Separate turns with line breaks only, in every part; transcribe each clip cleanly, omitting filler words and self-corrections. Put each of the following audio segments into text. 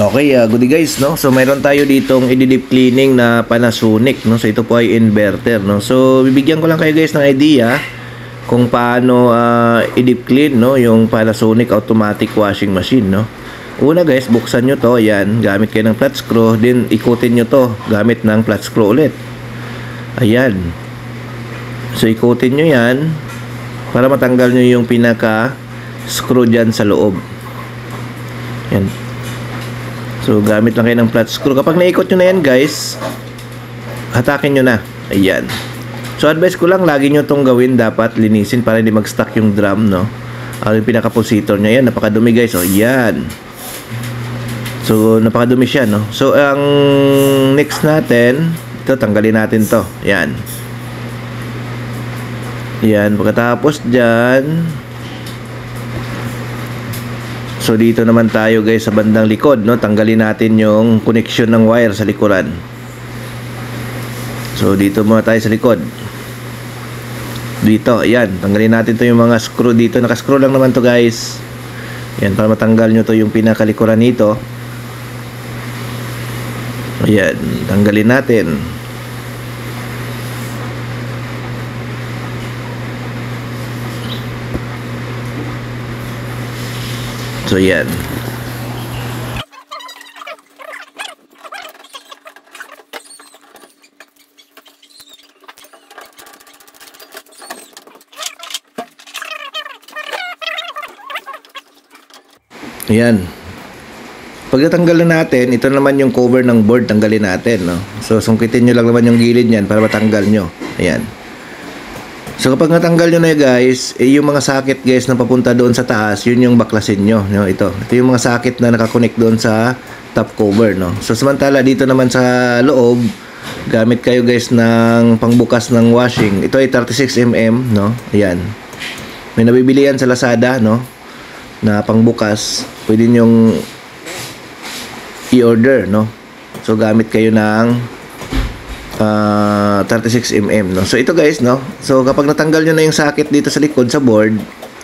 Okay, good day guys, no? So mayroon tayo ditong i-deep cleaning na Panasonic, no? So ito po ay inverter, no? So bibigyan ko lang kayo guys ng idea kung paano i-deep clean, no, yung Panasonic automatic washing machine, no? Una guys, buksan nyo to, yan, gamit kayo ng flat screw, then ikutin nyo to gamit ng flat screw ulit. Ayan. So ikutin nyo yan para matanggal nyo yung pinaka screw dyan sa loob. Yan. So, gamit lang kayo ng flat screw. Kapag naikot nyo na yan, guys, hatakin nyo na. Ayan. So, advice ko lang, lagi nyo itong gawin. Dapat linisin para hindi mag-stuck yung drum, no? Yung pinaka-positor nya yan. Napakadumi, guys. O, yan. So, napakadumi siya, no? So, ang next natin, ito, tanggalin natin to. Ayan. Ayan. Pagkatapos dyan, so dito naman tayo guys sa bandang likod, no? Tanggalin natin yung connection ng wire sa likuran. So dito muna tayo sa likod. Dito, ayan, tanggalin natin to yung mga screw dito. Naka-screw lang naman to guys. Ayan, para matanggal nyo to yung pinakalikuran nito. Ayan, tanggalin natin. So yan. Ayan. Pag natanggal na natin, ito naman yung cover ng board, tanggalin natin, no? So sungkitin nyo lang naman yung gilid niyan para matanggal nyo. Ayan. So kapag natanggal nyo na guys, yung mga sakit guys na papunta doon sa taas, yun yung baklasin nyo, no? Ito yung mga sakit na nakakonect doon sa top cover, no? So samantala dito naman sa loob, gamit kayo guys ng pangbukas ng washing. Ito ay 36mm, no? Ayan. May nabibili yan sa Lazada, no? Na pangbukas. Pwede nyong i-order, no? So gamit kayo ng 36mm, no? So ito guys, no? So kapag natanggal nyo na yung sakit dito sa likod sa board,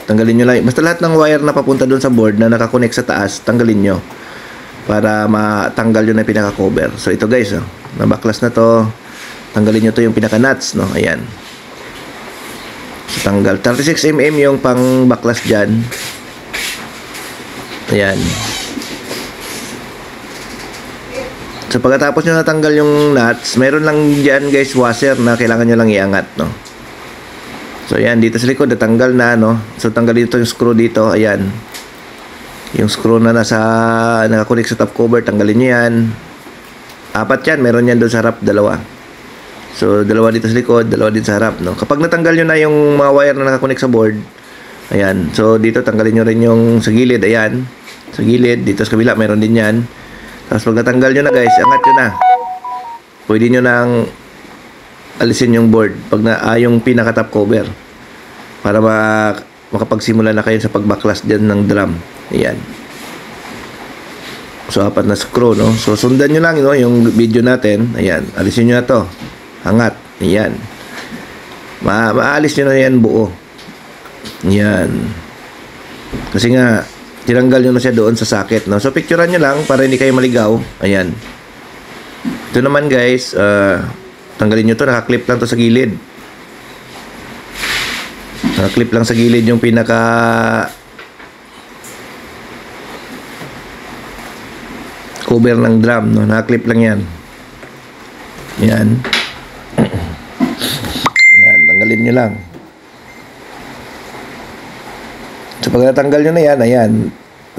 tanggalin nyo lang. Basta lahat ng wire na papunta doon sa board na nakakonect sa taas, tanggalin nyo para matanggal nyo na yung pinaka-cover. So ito guys, no? Nabaklas na to. Tanggalin nyo to yung pinaka-nuts, no? Ayan. So tanggal. 36mm yung pang baklas dyan. Ayan. So pagkatapos nyo natanggal yung nuts, meron lang dyan guys washer na kailangan nyo lang iangat, no? So ayan, dito sa likod natanggal na, no? So tanggal dito yung screw dito, ayan. Yung screw na nakakunik sa top cover, tanggalin nyo yan. 4 yan, meron yan doon sa harap, 2. So 2 dito sa likod, 2 dito sa harap, no? Kapag natanggal nyo na yung mga wire na nakakunik sa board, ayan. So dito tanggalin nyo rin yung sa gilid, ayan. Sa gilid, dito sa kabila meron din yan. Tapos pag natanggal nyo na guys, angat nyo na. Pwede nyo nang alisin yung board pag yung pinaka top cover para makapagsimula na kayo sa pagbaklas dyan ng drum. Ayan. So 4 na screw, no? So sundan nyo lang, no, yung video natin. Ayan, alisin nyo na to. Angat. Ayan. Maalis nyo na yan buo. Ayan. Kasi nga tinanggal nyo na siya doon sa socket, no? So picturean nyo lang para hindi kayo maligaw. Ayan. Ito naman guys, tanggalin nyo to, nakaklip lang to sa gilid. Nakaklip lang sa gilid yung pinaka cover ng drum, no? Nakaklip lang yan. Ayan. Ayan, tanggalin nyo lang. So pag natanggal nyo na yan, ayan,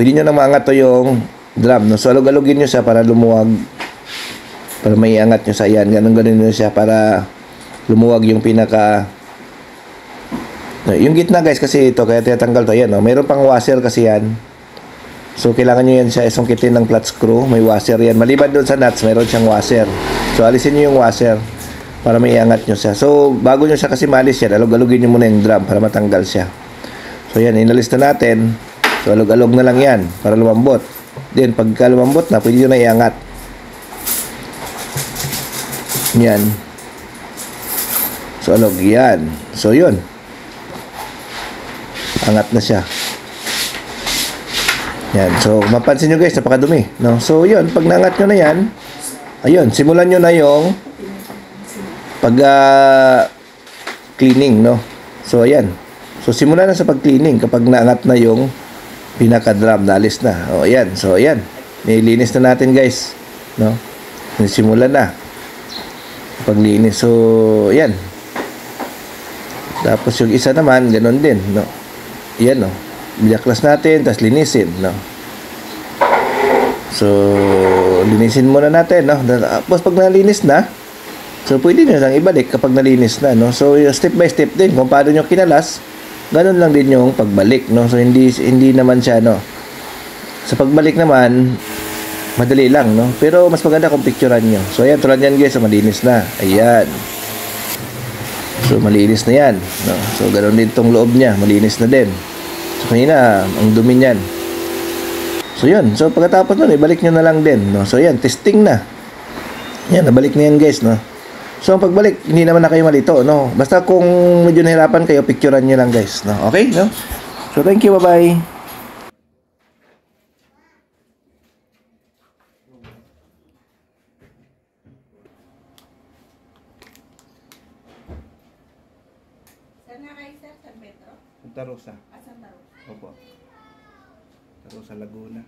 pwede nyo na maangat to yung drum, no? So alog-alogin nyo siya para lumuwag, para may angat nyo sa ayan, ganun-ganun nyo siya para lumuwag yung pinaka, no, yung gitna guys, kasi ito kaya tinatanggal to, ayan, no? Mayroon pang washer kasi yan. So kailangan nyo yan siya isungkitin ng flat screw, may washer yan, maliban doon sa nuts meron siyang washer. So alisin nyo yung washer para may angat nyo siya. So bago nyo siya kasi malis yan, alog-alogin nyo muna yung drum para matanggal siya. So yan, inalis na natin. So alog-alog na lang yan para lumambot. Then pagka lumambot na, pwede nyo na iangat. Yan. So alog yan. So yun. Angat na siya. Yan. So, mapansin nyo guys, napakadumi. No? So, yun. Pag naangat nyo na yan, ayun, simulan nyo na yung pag cleaning, no? So, ayan. So, simulan na sa pag-cleaning kapag naangat na yung pinaka-drum, naalis na. O, ayan. So, ayan. Nilinis na natin guys. No? Simulan na. Paglinis. So, ayan. Tapos yung isa naman, ganun din, no? Ayan, no? Bijaklas natin, tapos linisin, no? So, linisin muna natin, no? Tapos pag nalinis na, so pwede nyo lang ibalik kapag nalinis na, no? So, step by step din, kung paano nyo kinalas, ganun lang din yung pagbalik, no? So, hindi naman siya, no? Sa pagbalik naman, madali lang, no? Pero mas maganda kung picturean nyo. So, ayan, tulad yan guys, so malinis na. Ayan. So, malinis na yan, no? So, ganun din tong loob niya, malinis na din. So, kanina, ang dumi niyan. So, yun. So, pagkatapos nun, ibalik nyo na lang din, no? So, yan, testing na. Yan, nabalik na yan, guys, no? So, ang pagbalik, hindi naman na kayo malito, no? Basta kung medyo nahirapan kayo, picturean nyo lang, guys, no? Okay, no? So, thank you, bye-bye.
Saan nga kayo, sir? San Pedro?
Santa Rosa.
Santa Rosa.
Opo. Santa Rosa, Laguna.